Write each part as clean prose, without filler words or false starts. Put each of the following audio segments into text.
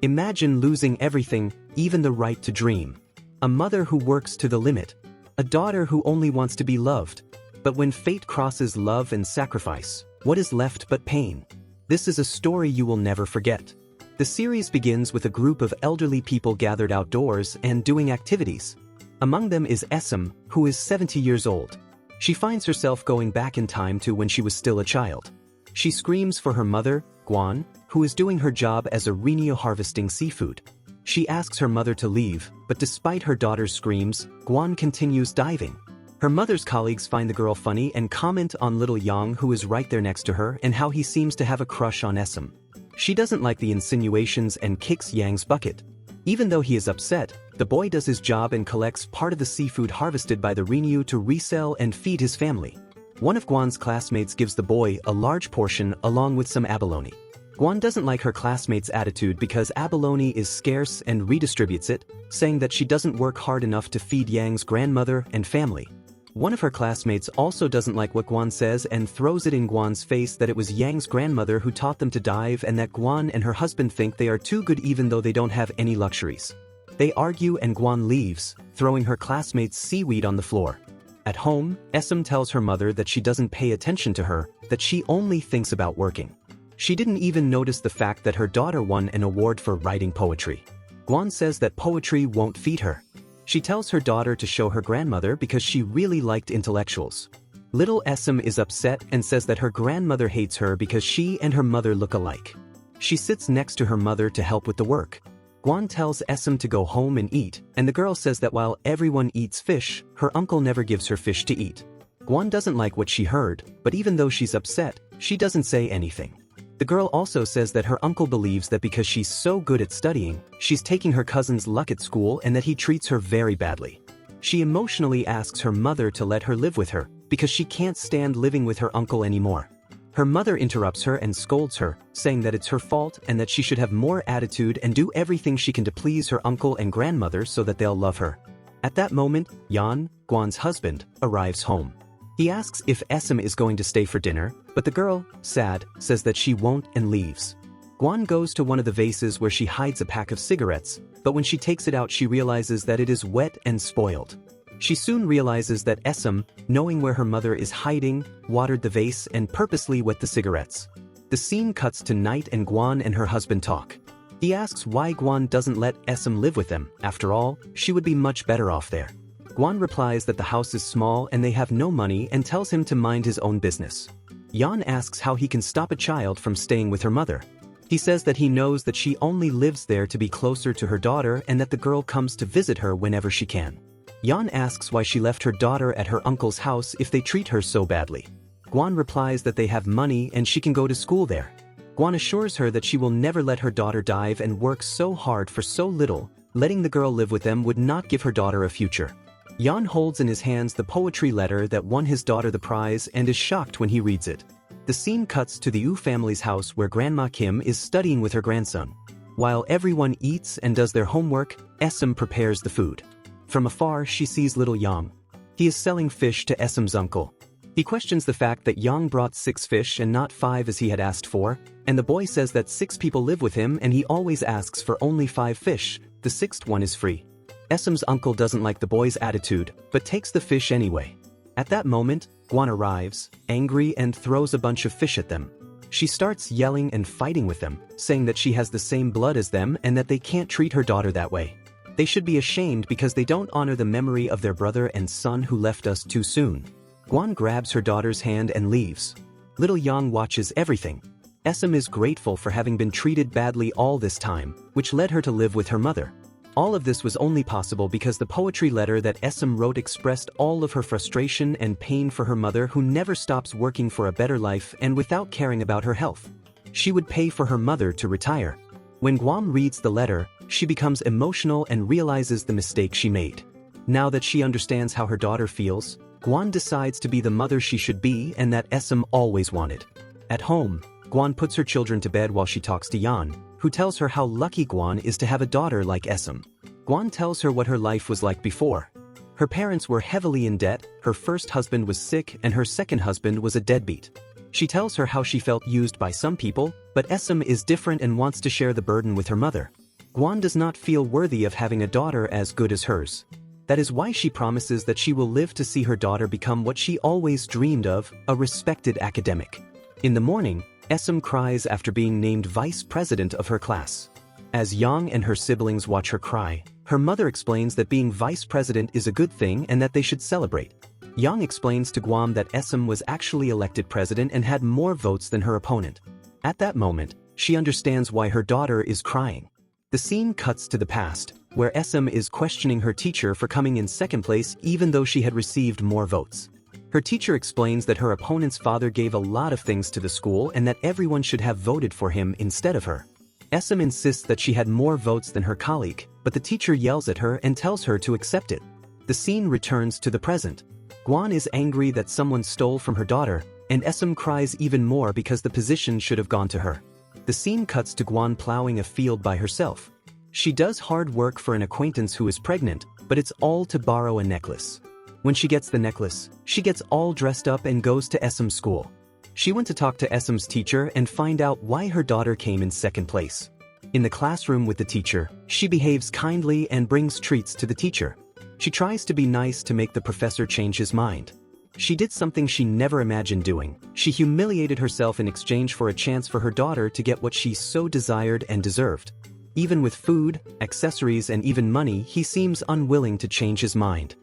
Imagine losing everything, even the right to dream. A mother who works to the limit. A daughter who only wants to be loved. But when fate crosses love and sacrifice, what is left but pain? This is a story you will never forget. The series begins with a group of elderly people gathered outdoors and doing activities. Among them is Esum, who is 70 years old. She finds herself going back in time to when she was still a child. She screams for her mother, Gwan, who is doing her job as a rhino harvesting seafood. She asks her mother to leave, but despite her daughter's screams, Gwan continues diving. Her mother's colleagues find the girl funny and comment on little Yang, who is right there next to her, and how he seems to have a crush on Esum. She doesn't like the insinuations and kicks Yang's bucket. Even though he is upset, the boy does his job and collects part of the seafood harvested by the rhino to resell and feed his family. One of Gwan's classmates gives the boy a large portion along with some abalone. Gwan doesn't like her classmate's attitude because abalone is scarce and redistributes it, saying that she doesn't work hard enough to feed Yang's grandmother and family. One of her classmates also doesn't like what Gwan says and throws it in Gwan's face that it was Yang's grandmother who taught them to dive and that Gwan and her husband think they are too good even though they don't have any luxuries. They argue and Gwan leaves, throwing her classmate's seaweed on the floor. At home, Esum tells her mother that she doesn't pay attention to her, that she only thinks about working. She didn't even notice the fact that her daughter won an award for writing poetry. Gwan says that poetry won't feed her. She tells her daughter to show her grandmother because she really liked intellectuals. Little Esum is upset and says that her grandmother hates her because she and her mother look alike. She sits next to her mother to help with the work. Gwan tells Esum to go home and eat, and the girl says that while everyone eats fish, her uncle never gives her fish to eat. Gwan doesn't like what she heard, but even though she's upset, she doesn't say anything. The girl also says that her uncle believes that because she's so good at studying, she's taking her cousin's luck at school and that he treats her very badly. She emotionally asks her mother to let her live with her, because she can't stand living with her uncle anymore. Her mother interrupts her and scolds her, saying that it's her fault and that she should have more attitude and do everything she can to please her uncle and grandmother so that they'll love her. At that moment, Yan, Gwan's husband, arrives home. He asks if Esum is going to stay for dinner, but the girl, sad, says that she won't and leaves. Gwan goes to one of the vases where she hides a pack of cigarettes, but when she takes it out she realizes that it is wet and spoiled. She soon realizes that Esum, knowing where her mother is hiding, watered the vase and purposely wet the cigarettes. The scene cuts to night and Gwan and her husband talk. He asks why Gwan doesn't let Esum live with them. After all, she would be much better off there. Gwan replies that the house is small and they have no money and tells him to mind his own business. Yan asks how he can stop a child from staying with her mother. He says that he knows that she only lives there to be closer to her daughter and that the girl comes to visit her whenever she can. Yan asks why she left her daughter at her uncle's house if they treat her so badly. Gwan replies that they have money and she can go to school there. Gwan assures her that she will never let her daughter dive and work so hard for so little. Letting the girl live with them would not give her daughter a future. Yan holds in his hands the poetry letter that won his daughter the prize and is shocked when he reads it. The scene cuts to the Yu family's house where Grandma Kim is studying with her grandson. While everyone eats and does their homework, Esum prepares the food. From afar she sees little Yang. He is selling fish to Esum's uncle. He questions the fact that Yang brought 6 fish and not 5 as he had asked for, and the boy says that 6 people live with him and he always asks for only 5 fish, the 6th one is free. Esum's uncle doesn't like the boy's attitude, but takes the fish anyway. At that moment, Gwan arrives, angry and throws a bunch of fish at them. She starts yelling and fighting with them, saying that she has the same blood as them and that they can't treat her daughter that way. They should be ashamed because they don't honor the memory of their brother and son who left us too soon. Gwan grabs her daughter's hand and leaves. Little Yang watches everything. Esum is grateful for having been treated badly all this time, which led her to live with her mother. All of this was only possible because the poetry letter that Esum wrote expressed all of her frustration and pain for her mother who never stops working for a better life and without caring about her health. She would pay for her mother to retire. When Gwan reads the letter, she becomes emotional and realizes the mistake she made. Now that she understands how her daughter feels, Gwan decides to be the mother she should be and that Esum always wanted. At home, Gwan puts her children to bed while she talks to Yan, who tells her how lucky Gwan is to have a daughter like Esum. Gwan tells her what her life was like before. Her parents were heavily in debt, her first husband was sick and her second husband was a deadbeat. She tells her how she felt used by some people, but Esum is different and wants to share the burden with her mother. Gwan does not feel worthy of having a daughter as good as hers. That is why she promises that she will live to see her daughter become what she always dreamed of, a respected academic. In the morning, SM cries after being named vice president of her class. As Yang and her siblings watch her cry, her mother explains that being vice president is a good thing and that they should celebrate. Yang explains to Guam that SM was actually elected president and had more votes than her opponent. At that moment, she understands why her daughter is crying. The scene cuts to the past, where SM is questioning her teacher for coming in second place even though she had received more votes. Her teacher explains that her opponent's father gave a lot of things to the school and that everyone should have voted for him instead of her. SM insists that she had more votes than her colleague, but the teacher yells at her and tells her to accept it. The scene returns to the present. Gwan is angry that someone stole from her daughter, and SM cries even more because the position should have gone to her. The scene cuts to Gwan plowing a field by herself. She does hard work for an acquaintance who is pregnant, but it's all to borrow a necklace. When she gets the necklace, she gets all dressed up and goes to SM's school. She went to talk to SM's teacher and find out why her daughter came in second place. In the classroom with the teacher, she behaves kindly and brings treats to the teacher. She tries to be nice to make the professor change his mind. She did something she never imagined doing. She humiliated herself in exchange for a chance for her daughter to get what she so desired and deserved. Even with food, accessories and even money, he seems unwilling to change his mind.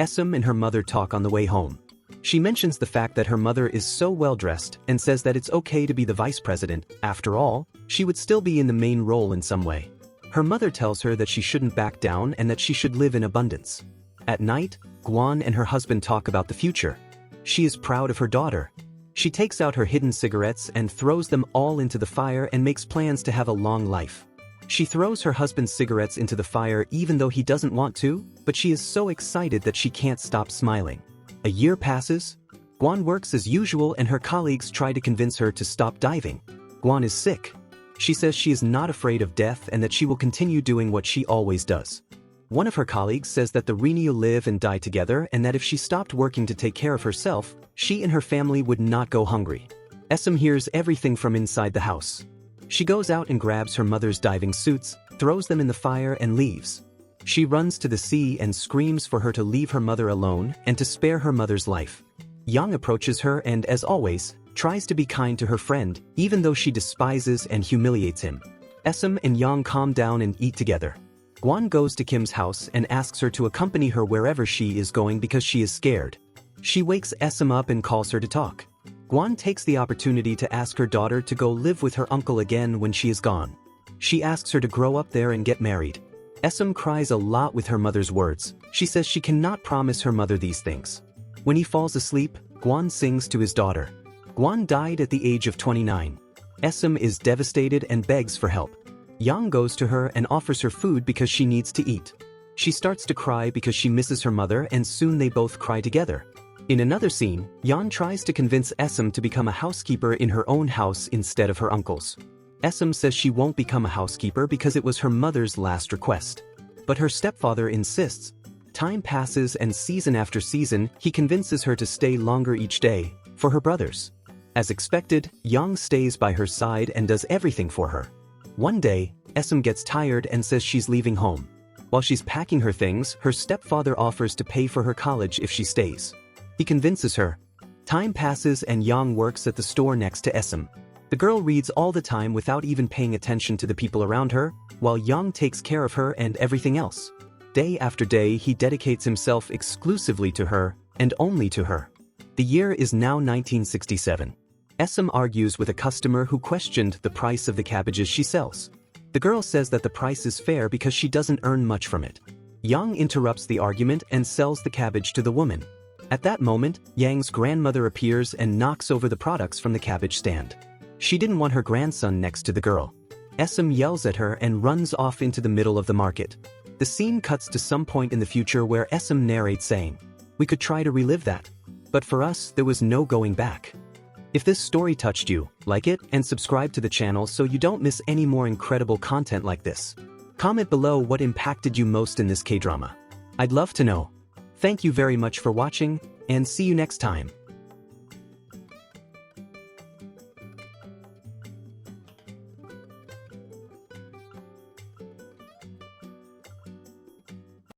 SM and her mother talk on the way home. She mentions the fact that her mother is so well dressed and says that it's okay to be the vice president. After all, she would still be in the main role in some way. Her mother tells her that she shouldn't back down and that she should live in abundance. At night, Gwan and her husband talk about the future. She is proud of her daughter. She takes out her hidden cigarettes and throws them all into the fire and makes plans to have a long life. She throws her husband's cigarettes into the fire even though he doesn't want to, but she is so excited that she can't stop smiling. A year passes. Gwan works as usual and her colleagues try to convince her to stop diving. Gwan is sick. She says she is not afraid of death and that she will continue doing what she always does. One of her colleagues says that the Reniu live and die together and that if she stopped working to take care of herself, she and her family would not go hungry. SM hears everything from inside the house. She goes out and grabs her mother's diving suits, throws them in the fire and leaves. She runs to the sea and screams for her to leave her mother alone and to spare her mother's life. Yang approaches her and, as always, tries to be kind to her friend, even though she despises and humiliates him. SM and Yang calm down and eat together. Gwan goes to Kim's house and asks her to accompany her wherever she is going because she is scared. She wakes SM up and calls her to talk. Gwan takes the opportunity to ask her daughter to go live with her uncle again when she is gone. She asks her to grow up there and get married. SM cries a lot with her mother's words. She says she cannot promise her mother these things. When he falls asleep, Gwan sings to his daughter. Gwan died at the age of 29. SM is devastated and begs for help. Yang goes to her and offers her food because she needs to eat. She starts to cry because she misses her mother and soon they both cry together. In another scene, Yang tries to convince SM to become a housekeeper in her own house instead of her uncle's. SM says she won't become a housekeeper because it was her mother's last request. But her stepfather insists. Time passes and season after season, he convinces her to stay longer each day, for her brothers. As expected, Yang stays by her side and does everything for her. One day, SM gets tired and says she's leaving home. While she's packing her things, her stepfather offers to pay for her college if she stays. He convinces her. Time passes and Yang works at the store next to SM. The girl reads all the time without even paying attention to the people around her, while Yang takes care of her and everything else. Day after day, he dedicates himself exclusively to her, and only to her. The year is now 1967. SM argues with a customer who questioned the price of the cabbages she sells. The girl says that the price is fair because she doesn't earn much from it. Yang interrupts the argument and sells the cabbage to the woman. At that moment, Yang's grandmother appears and knocks over the products from the cabbage stand. She didn't want her grandson next to the girl. SM yells at her and runs off into the middle of the market. The scene cuts to some point in the future where SM narrates saying, "We could try to relive that. But for us, there was no going back." If this story touched you, like it and subscribe to the channel so you don't miss any more incredible content like this. Comment below what impacted you most in this K-drama. I'd love to know. Thank you very much for watching, and see you next time.